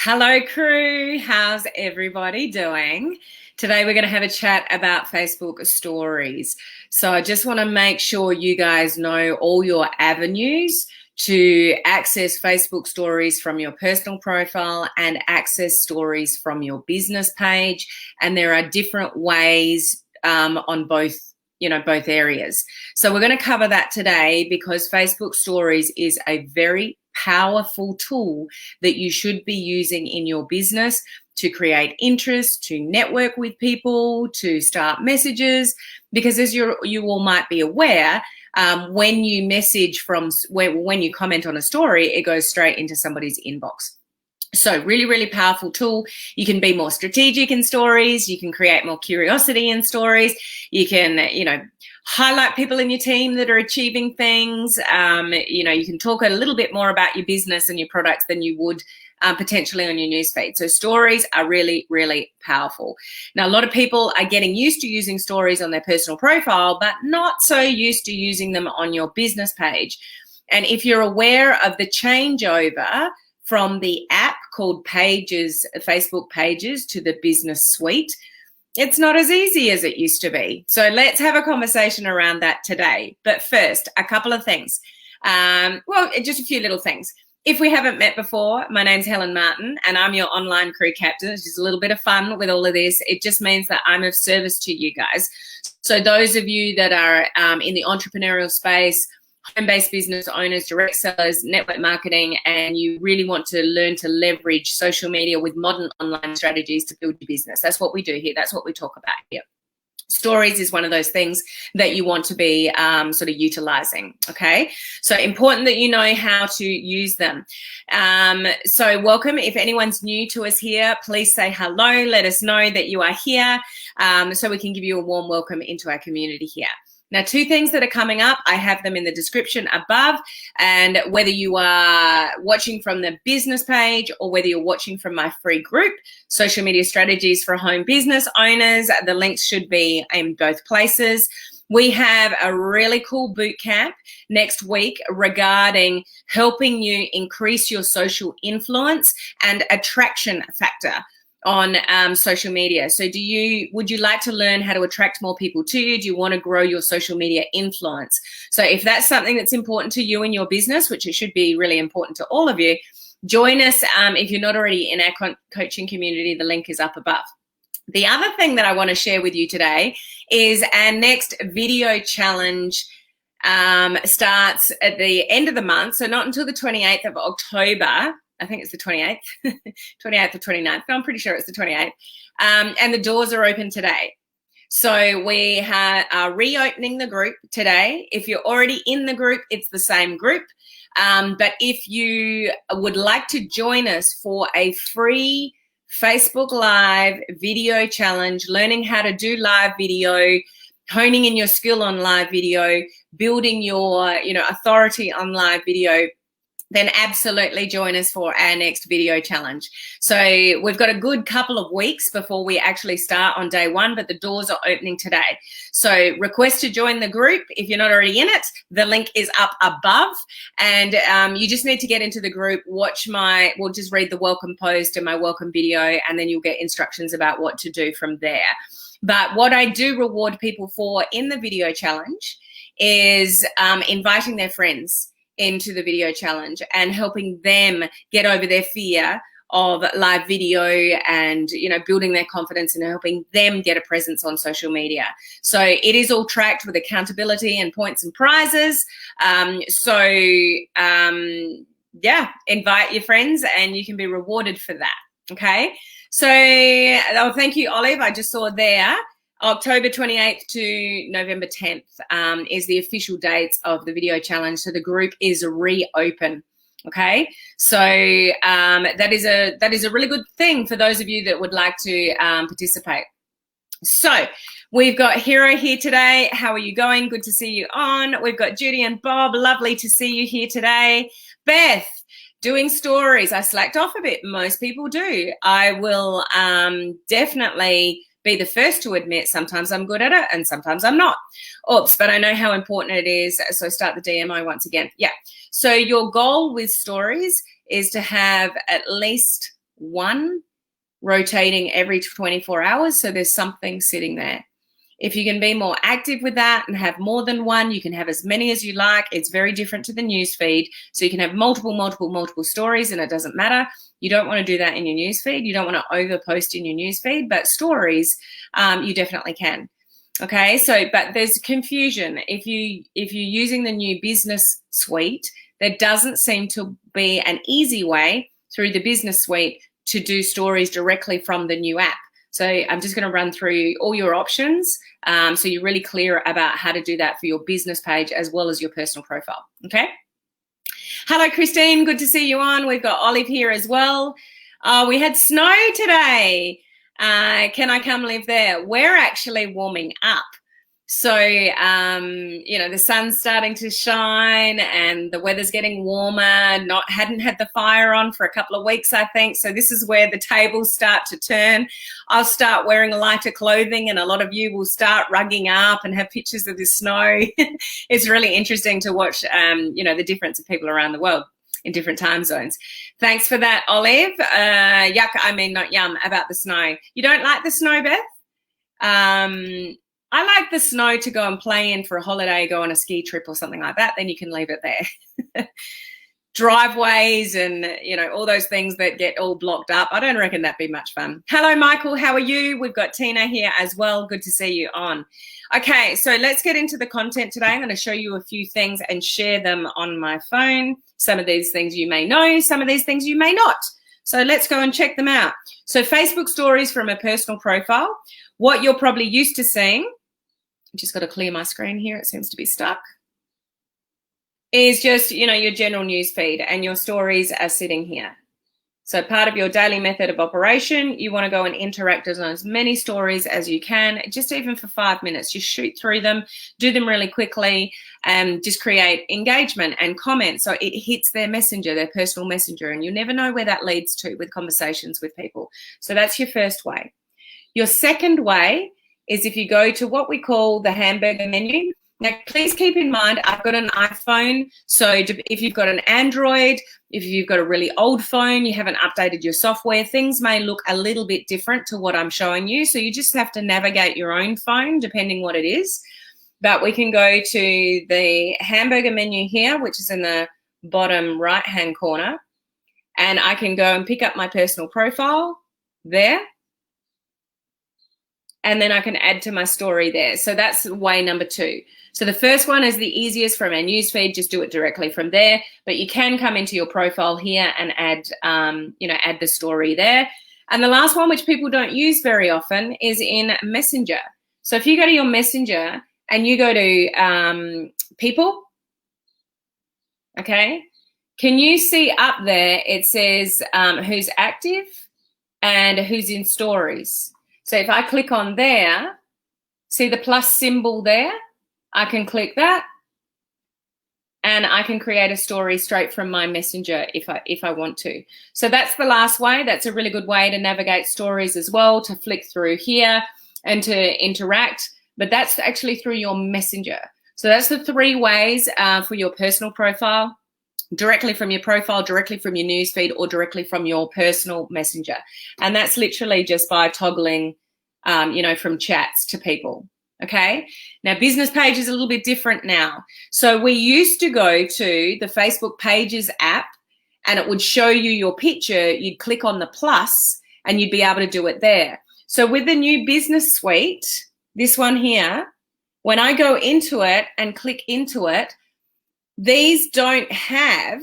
Hello, crew. How's everybody doing? Today, we're going to have a chat about Facebook stories. So I just want to make sure you guys know all your avenues to access Facebook stories from your personal profile and access stories from your business page. And there are different ways on both areas. So we're going to cover that today because Facebook stories is a very powerful tool that you should be using in your business to create interest, to network with people, to start messages. Because as you all might be aware, when you when you comment on a story, it goes straight into somebody's inbox. So really, really powerful tool. You can be more strategic in stories. You can create more curiosity in stories. You can, highlight people in your team that are achieving things. You can talk a little bit more about your business and your products than you would potentially on your newsfeed. So stories are really, really powerful. Now, a lot of people are getting used to using stories on their personal profile, but not so used to using them on your business page. And if you're aware of the changeover from the app called Pages, Facebook Pages, to the Business Suite, it's not as easy as it used to be. So let's have a conversation around that today. But first, a couple of things. Just a few little things. If we haven't met before, my name's Helen Martin and I'm your online crew captain. It's just a little bit of fun with all of this. It just means that I'm of service to you guys. So those of you that are in the entrepreneurial space, home-based business owners, direct sellers, network marketing, and you really want to learn to leverage social media with modern online strategies to build your business. That's what we do here. That's what we talk about here. Stories is one of those things that you want to be sort of utilizing, okay? So important that you know how to use them. So welcome. If anyone's new to us here, please say hello. Let us know that you are here so we can give you a warm welcome into our community here. Now, two things that are coming up, I have them in the description above, and whether you are watching from the business page or whether you're watching from my free group, Social Media Strategies for Home Business Owners, the links should be in both places. We have a really cool boot camp next week regarding helping you increase your social influence and attraction factor on social media. So would you like to learn how to attract more people to you? Do you want to grow your social media influence? So if that's something that's important to you in your business, which it should be really important to all of you, join us. If you're not already in our coaching community, the link is up above. The other thing that I want to share with you today is our next video challenge starts at the end of the month. So not until the 28th of October. I think it's the 28th, 28th or 29th. No, I'm pretty sure it's the 28th. And the doors are open today. So we are reopening the group today. If you're already in the group, it's the same group. But if you would like to join us for a free Facebook Live video challenge, learning how to do live video, honing in your skill on live video, building your authority on live video, then absolutely join us for our next video challenge. So we've got a good couple of weeks before we actually start on day one, but the doors are opening today. So request to join the group. If you're not already in it, the link is up above, and you just need to get into the group, we'll just read the welcome post and my welcome video, and then you'll get instructions about what to do from there. But what I do reward people for in the video challenge is inviting their friends into the video challenge and helping them get over their fear of live video and building their confidence and helping them get a presence on social media. So it is all tracked with accountability and points and prizes. Invite your friends and you can be rewarded for that. Okay, so thank you, Olive. I just saw there October 28th to November 10th is the official dates of the video challenge. So the group is reopen. Okay, so that is a really good thing for those of you that would like to participate. So we've got Hero here today. How are you going? Good to see you on. We've got Judy and Bob. Lovely to see you here today. Beth, doing stories. I slacked off a bit. Most people do. I will definitely be the first to admit sometimes I'm good at it and sometimes I'm not. Oops, but I know how important it is. So start the DMO once again. Yeah. So your goal with stories is to have at least one rotating every 24 hours. So there's something sitting there. If you can be more active with that and have more than one, you can have as many as you like. It's very different to the news feed. So you can have multiple stories, and it doesn't matter. You don't want to do that in your news feed. You don't want to over post in your news feed, but stories, you definitely can. Okay, so but there's confusion. If you're using the new business suite, there doesn't seem to be an easy way through the business suite to do stories directly from the new app. So I'm just going to run through all your options so you're really clear about how to do that for your business page as well as your personal profile. Okay. Hello, Christine. Good to see you on. We've got Olive here as well. We had snow today. Can I come live there? We're actually warming up. So, the sun's starting to shine and the weather's getting warmer. Hadn't had the fire on for a couple of weeks, I think. So this is where the tables start to turn. I'll start wearing lighter clothing and a lot of you will start rugging up and have pictures of the snow. It's really interesting to watch, the difference of people around the world in different time zones. Thanks for that, Olive. Not yum about the snow. You don't like the snow, Beth? I like the snow to go and play in for a holiday, go on a ski trip or something like that. Then you can leave it there. Driveways and, all those things that get all blocked up. I don't reckon that'd be much fun. Hello, Michael. How are you? We've got Tina here as well. Good to see you on. Okay, so let's get into the content today. I'm going to show you a few things and share them on my phone. Some of these things you may know, some of these things you may not. So let's go and check them out. So Facebook stories from a personal profile. What you're probably used to seeing, just got to clear my screen here, it seems to be stuck, is just, your general news feed and your stories are sitting here. So part of your daily method of operation, you want to go and interact on as many stories as you can, just even for 5 minutes. Just shoot through them, do them really quickly, and just create engagement and comment so it hits their messenger, their personal messenger, and you never know where that leads to with conversations with people. So that's your first way. Your second way is if you go to what we call the hamburger menu. Now, please keep in mind, I've got an iPhone. So if you've got an Android, if you've got a really old phone, you haven't updated your software, things may look a little bit different to what I'm showing you. So you just have to navigate your own phone, depending what it is. But we can go to the hamburger menu here, which is in the bottom right-hand corner. And I can go and pick up my personal profile there. And then I can add to my story there. So that's way number 2. So the first one is the easiest from our newsfeed. Just do it directly from there. But you can come into your profile here and add, add the story there. And the last one, which people don't use very often, is in Messenger. So if you go to your Messenger and you go to people, okay, can you see up there it says who's active and who's in stories? So if I click on there, see the plus symbol there? I can click that and I can create a story straight from my messenger if I want to. So that's the last way. That's a really good way to navigate stories as well, to flick through here and to interact. But that's actually through your messenger. So that's the 3 ways for your personal profile. Directly from your profile, directly from your newsfeed, or directly from your personal messenger. And that's literally just by toggling, from chats to people. Okay. Now, business page is a little bit different now. So we used to go to the Facebook Pages app and it would show you your picture. You'd click on the plus and you'd be able to do it there. So with the new business suite, this one here, when I go into it and click into it, these don't have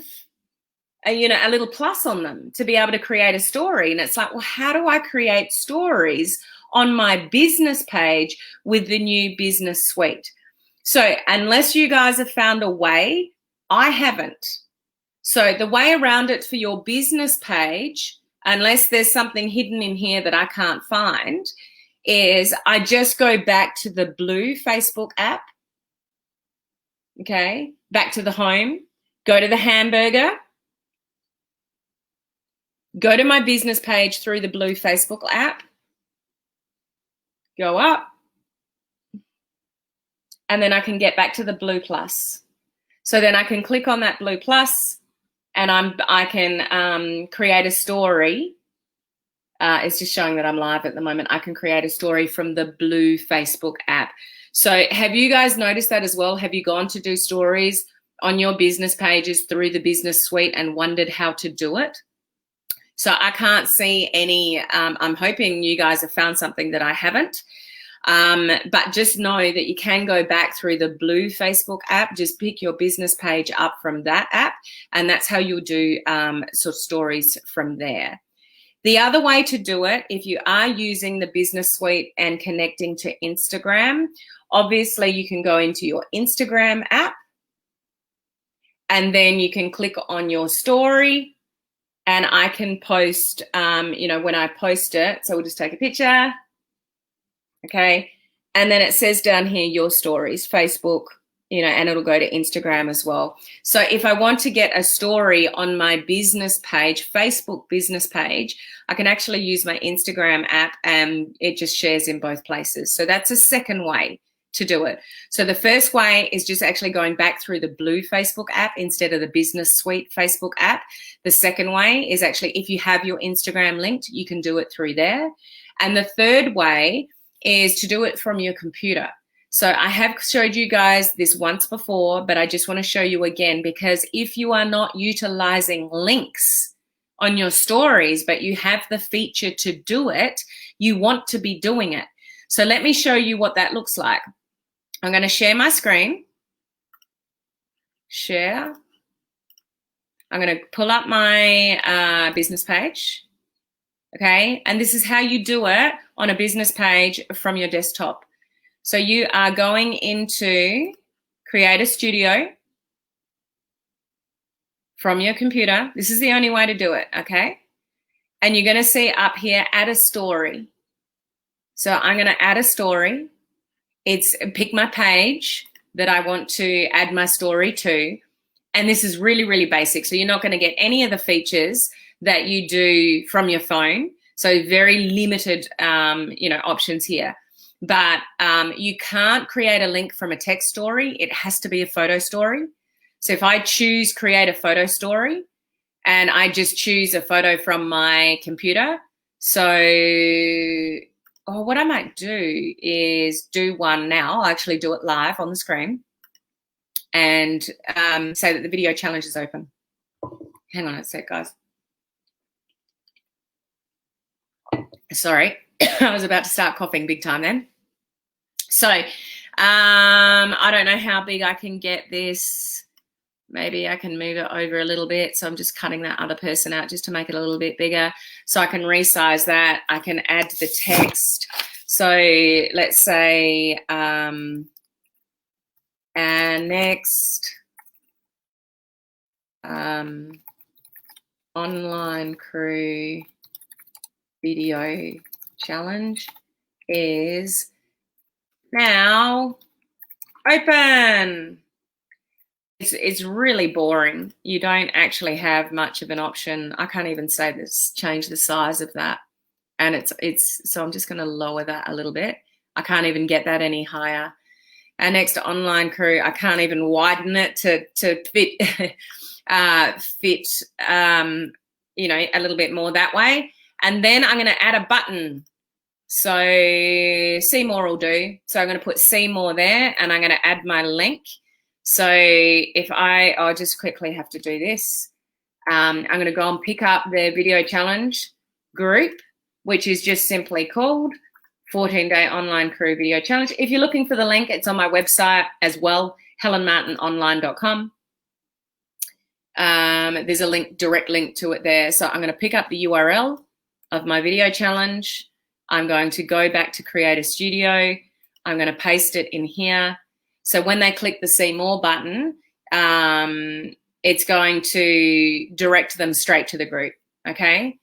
a little plus on them to be able to create a story. And it's like, well, how do I create stories on my business page with the new business suite? So unless you guys have found a way, I haven't. So the way around it for your business page, unless there's something hidden in here that I can't find, is I just go back to the blue Facebook app. Okay, back to the home, go to the hamburger, go to my business page through the blue Facebook app, go up, and then I can get back to the blue plus. So then I can click on that blue plus and I can create a story It's just showing that I'm live at the moment. I can create a story from the blue Facebook app. So have you guys noticed that as well? Have you gone to do stories on your business pages through the business suite and wondered how to do it? So I can't see any, I'm hoping you guys have found something that I haven't. But just know that you can go back through the blue Facebook app, just pick your business page up from that app, and that's how you'll do sort of stories from there. The other way to do it, if you are using the business suite and connecting to Instagram, obviously you can go into your Instagram app and then you can click on your story and I can post, when I post it, so we'll just take a picture. Okay, and then it says down here your stories, Facebook, and it'll go to Instagram as well. So if I want to get a story on my business page, Facebook business page, I can actually use my Instagram app and it just shares in both places. So that's a second way to do it. So the first way is just actually going back through the blue Facebook app instead of the business suite Facebook app. The second way is actually, if you have your Instagram linked, you can do it through there. And the third way is to do it from your computer. So I have showed you guys this once before, but I just want to show you again, because if you are not utilizing links on your stories, but you have the feature to do it, you want to be doing it. So let me show you what that looks like. I'm going to share my screen. Share. I'm going to pull up my business page. Okay, and this is how you do it on a business page from your desktop. So you are going into Create a Studio from your computer. This is the only way to do it, okay? And you're going to see up here, add a story. So I'm going to add a story. It's pick my page that I want to add my story to. And this is really, really basic. So you're not going to get any of the features that you do from your phone. So very limited, options here. But you can't create a link from a text story. It has to be a photo story. So if I choose create a photo story and I just choose a photo from my computer. So what I might do is do one now. I'll actually do it live on the screen and say that the video challenge is open. Hang on a sec, guys. Sorry, I was about to start coughing big time then. So I don't know how big I can get this. Maybe I can move it over a little bit. So I'm just cutting that other person out just to make it a little bit bigger. So I can resize that. I can add the text. So let's say, and next, online crew video challenge is now open. It's really boring. You don't actually have much of an option. I can't even say this, change the size of that. And it's so I'm just going to lower that a little bit. I can't even get that any higher. And next to online crew, I can't even widen it to fit a little bit more that way. And then I'm going to add a button. So see more will do. So I'm going to put see more there and I'm going to add my link. So if I'll just quickly have to do this. I'm going to go and pick up the video challenge group, which is just simply called 14-Day Online Crew Video Challenge. If you're looking for the link, it's on my website as well, helenmartinonline.com. There's a direct link to it there. So I'm going to pick up the URL of my video challenge. I'm going to go back to Create a Studio. I'm going to paste it in here. So when they click the See More button, it's going to direct them straight to the group, okay?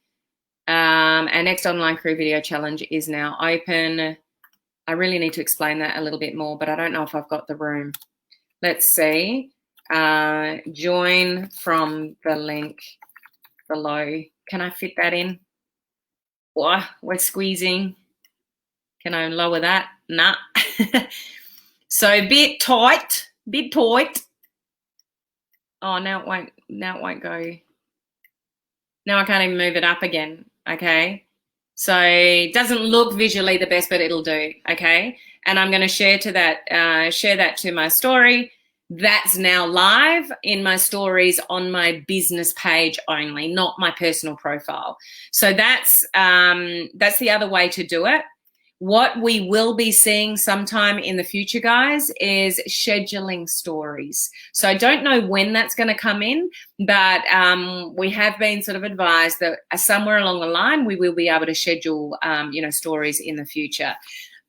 Our next online crew video challenge is now open. I really need to explain that a little bit more, but I don't know if I've got the room. Let's see. Join from the link below. Can I fit that in? Oh, we're squeezing. Can I lower that? Nah. So bit tight. Oh, now it won't go. Now I can't even move it up again. Okay. So it doesn't look visually the best, but it'll do, okay? And I'm going to share that to my story. That's now live in my stories on my business page only, not my personal profile. So that's the other way to do it. What we will be seeing sometime in the future, guys, is scheduling stories. So I don't know when that's going to come in, but we have been sort of advised that somewhere along the line we will be able to schedule, stories in the future.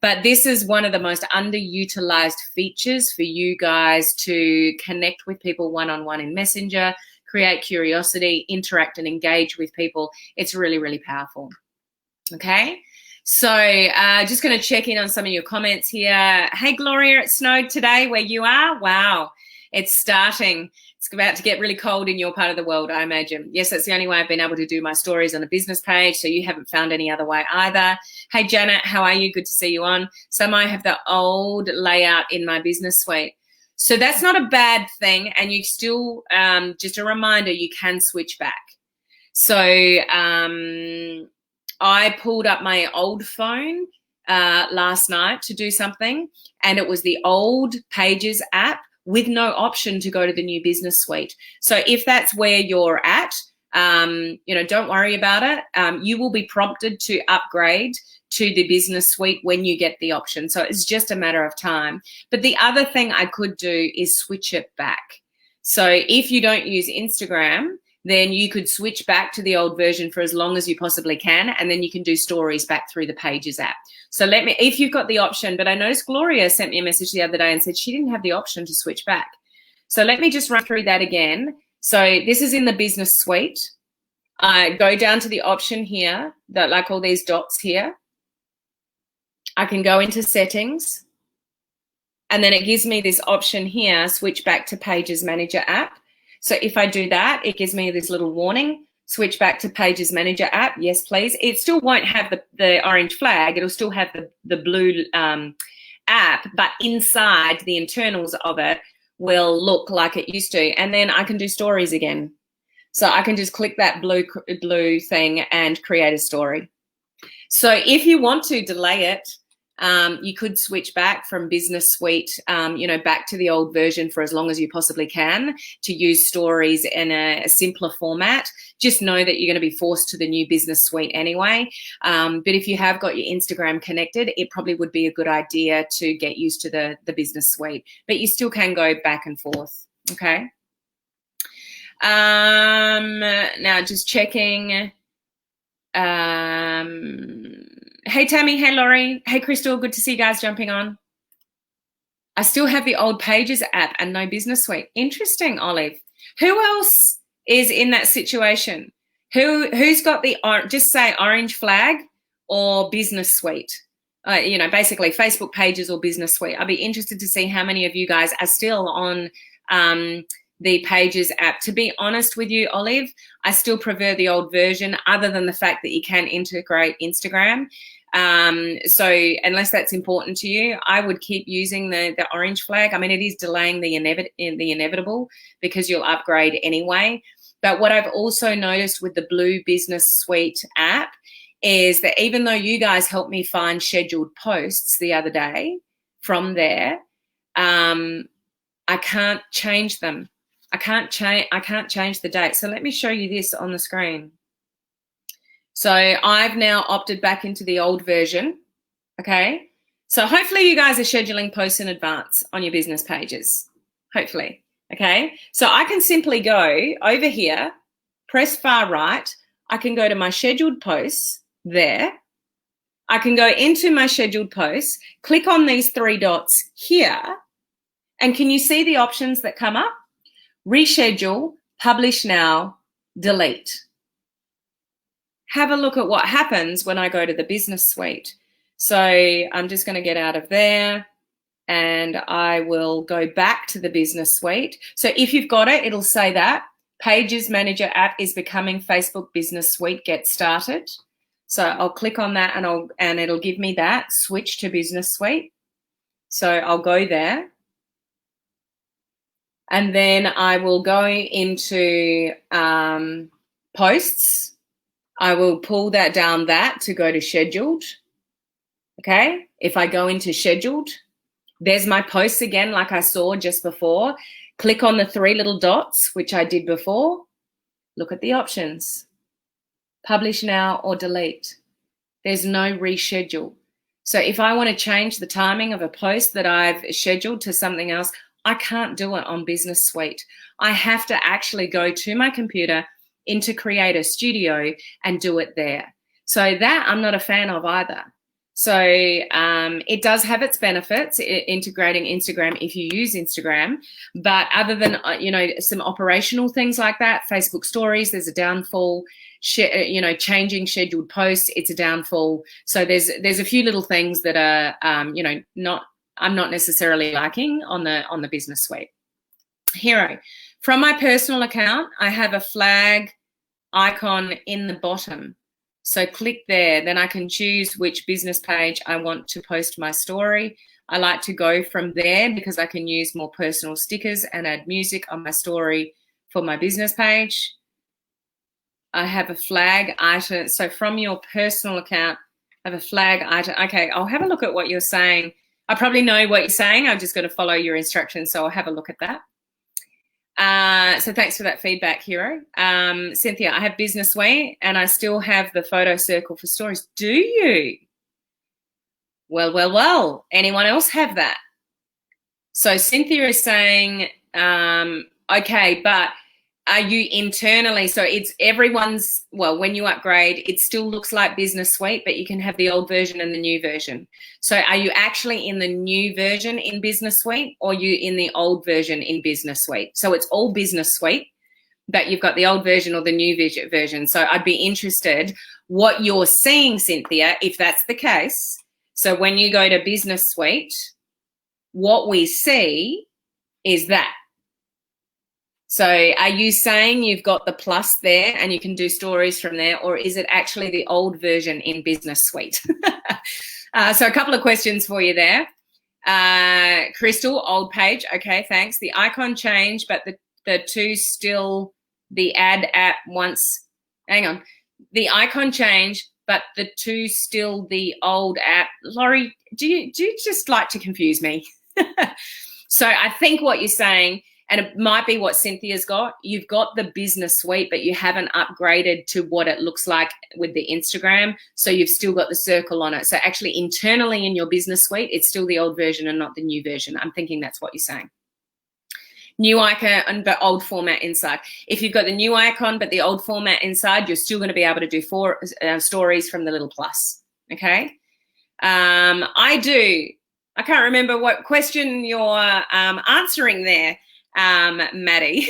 But this is one of the most underutilized features for you guys to connect with people one-on-one in Messenger, create curiosity, interact and engage with people. It's really, really powerful. Okay. So just going to check in on some of your comments here. Hey, Gloria, it snowed today where you are. Wow, it's starting. It's about to get really cold in your part of the world, I imagine. Yes, that's the only way I've been able to do my stories on a business page, so you haven't found any other way either. Hey, Janet, how are you? Good to see you on. So I have the old layout in my business suite. So that's not a bad thing, and you still, just a reminder, you can switch back. So I pulled up my old phone last night to do something, and it was the old Pages app with no option to go to the new business suite. So if that's where you're at, don't worry about it. You will be prompted to upgrade to the business suite when you get the option. So it's just a matter of time. But the other thing I could do is switch it back. So if you don't use Instagram, then you could switch back to the old version for as long as you possibly can, and then you can do stories back through the Pages app. So if you've got the option, but I noticed Gloria sent me a message the other day and said she didn't have the option to switch back. So let me just run through that again. So this is in the business suite. I go down to the option here, that like all these dots here. I can go into settings, and then it gives me this option here, switch back to Pages Manager app. So if I do that, it gives me this little warning, switch back to Pages Manager app. Yes, please. It still won't have the orange flag. It'll still have the blue app, but inside the internals of it will look like it used to. And then I can do stories again. So I can just click that blue thing and create a story. So if you want to delay it, you could switch back from business suite, back to the old version for as long as you possibly can to use stories in a simpler format. Just know that you're going to be forced to the new business suite anyway. But if you have got your Instagram connected, it probably would be a good idea to get used to the business suite, but you still can go back and forth. Okay. Now just checking. Hey, Tammy. Hey, Laurie. Hey, Crystal. Good to see you guys jumping on. I still have the old Pages app and no business suite. Interesting, Olive. Who else is in that situation? Who's got the, just say orange flag or business suite? Basically Facebook Pages or business suite. I'd be interested to see how many of you guys are still on the Pages app. To be honest with you, Olive, I still prefer the old version, other than the fact that you can integrate Instagram. So unless that's important to you, I would keep using the orange flag. I mean, it is delaying the inevitable because you'll upgrade anyway. But what I've also noticed with the blue business suite app is that even though you guys helped me find scheduled posts the other day from there, I can't change them. I can't change the date. So let me show you this on the screen. So I've now opted back into the old version. Okay. So hopefully you guys are scheduling posts in advance on your business pages. Hopefully. Okay. So I can simply go over here, press far right. I can go to my scheduled posts there. I can go into my scheduled posts, click on these three dots here. And can you see the options that come up? Reschedule, publish now, delete. Have a look at what happens when I go to the business suite. So I'm just going to get out of there and I will go back to the business suite. So if you've got it, it'll say that Pages Manager app is becoming Facebook Business Suite. Get started. So I'll click on that and it'll give me that switch to business suite. So I'll go there. And then I will go into posts. I will pull that down to go to scheduled. Okay, if I go into scheduled, there's my posts again, like I saw just before. Click on the 3 little dots, which I did before. Look at the options. Publish now or delete. There's no reschedule. So if I want to change the timing of a post that I've scheduled to something else, I can't do it on Business Suite. I have to actually go to my computer into Creator Studio and do it there. So that I'm not a fan of either. So it does have its benefits, integrating Instagram if you use Instagram. But other than, some operational things like that, Facebook stories, there's a downfall. Changing scheduled posts, it's a downfall. So there's a few little things that are, I'm not necessarily liking on the Business Suite. Hero. From my personal account, I have a flag icon in the bottom. So click there, then I can choose which business page I want to post my story. I like to go from there because I can use more personal stickers and add music on my story for my business page. I have a flag item. So from your personal account, I have a flag item. Okay, I'll have a look at what you're saying. I probably know what you're saying. I'm just going to follow your instructions, so I'll have a look at that. So thanks for that feedback, Hero. Cynthia, I have Business Suite and I still have the photo circle for stories. Do you? Well. Anyone else have that? So Cynthia is saying, okay, but are you internally, so it's everyone's, well, when you upgrade, it still looks like Business Suite, but you can have the old version and the new version. So are you actually in the new version in Business Suite, or are you in the old version in Business Suite? So it's all Business Suite, but you've got the old version or the new version. So I'd be interested what you're seeing, Cynthia, if that's the case. So when you go to Business Suite, what we see is that. So are you saying you've got the plus there and you can do stories from there, or is it actually the old version in Business Suite? So a couple of questions for you there. Crystal, old page. Okay, thanks. The icon changed, but the two still, the ad app once, hang on. The icon changed, but the two still the old app. Laurie, do you just like to confuse me? So I think what you're saying, and it might be what Cynthia's got, you've got the Business Suite, but you haven't upgraded to what it looks like with the Instagram. So you've still got the circle on it. So actually internally in your Business Suite, it's still the old version and not the new version. I'm thinking that's what you're saying. New icon, but old format inside. If you've got the new icon, but the old format inside, you're still going to be able to do 4 stories from the little plus. Okay. I can't remember what question you're answering there. Maddie.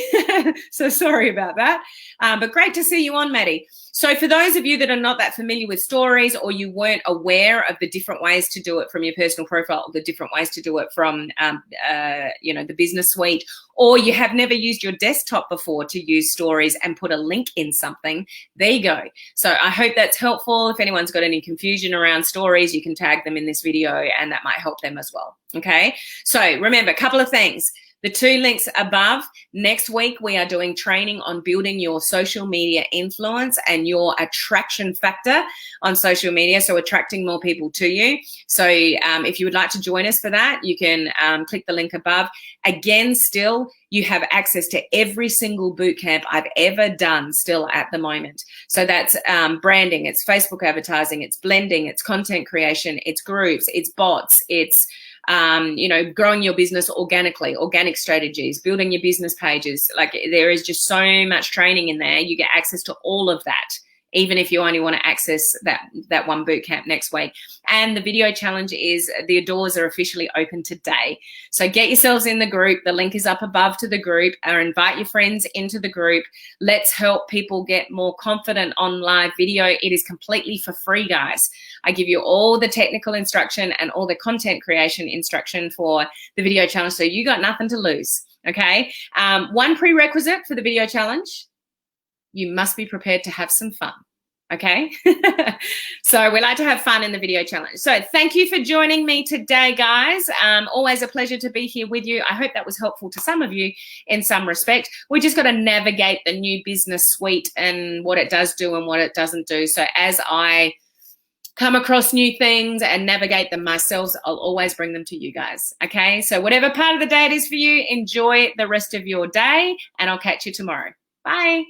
So sorry about that. But great to see you on, Maddie. So for those of you that are not that familiar with stories, or you weren't aware of the different ways to do it from your personal profile, or the different ways to do it from, the Business Suite, or you have never used your desktop before to use stories and put a link in something, there you go. So I hope that's helpful. If anyone's got any confusion around stories, you can tag them in this video and that might help them as well. Okay. So remember, a couple of things. The 2 links above, next week we are doing training on building your social media influence and your attraction factor on social media, so attracting more people to you. So if you would like to join us for that, you can click the link above. Again, still, you have access to every single bootcamp I've ever done still at the moment. So that's branding, it's Facebook advertising, it's blending, it's content creation, it's groups, it's bots, it's growing your business organically, organic strategies, building your business pages. Like, there is just so much training in there. You get access to all of that, even if you only want to access that one bootcamp next week. And the video challenge is, the doors are officially open today. So get yourselves in the group. The link is up above to the group, or invite your friends into the group. Let's help people get more confident on live video. It is completely for free, guys. I give you all the technical instruction and all the content creation instruction for the video challenge. So you got nothing to lose. Okay. One prerequisite for the video challenge: you must be prepared to have some fun. Okay. So we like to have fun in the video challenge. So thank you for joining me today, guys. Always a pleasure to be here with you. I hope that was helpful to some of you in some respect. We just got to navigate the new business suite and what it does do and what it doesn't do. So as I come across new things and navigate them myself, I'll always bring them to you guys. Okay. So whatever part of the day it is for you, enjoy the rest of your day, and I'll catch you tomorrow. Bye.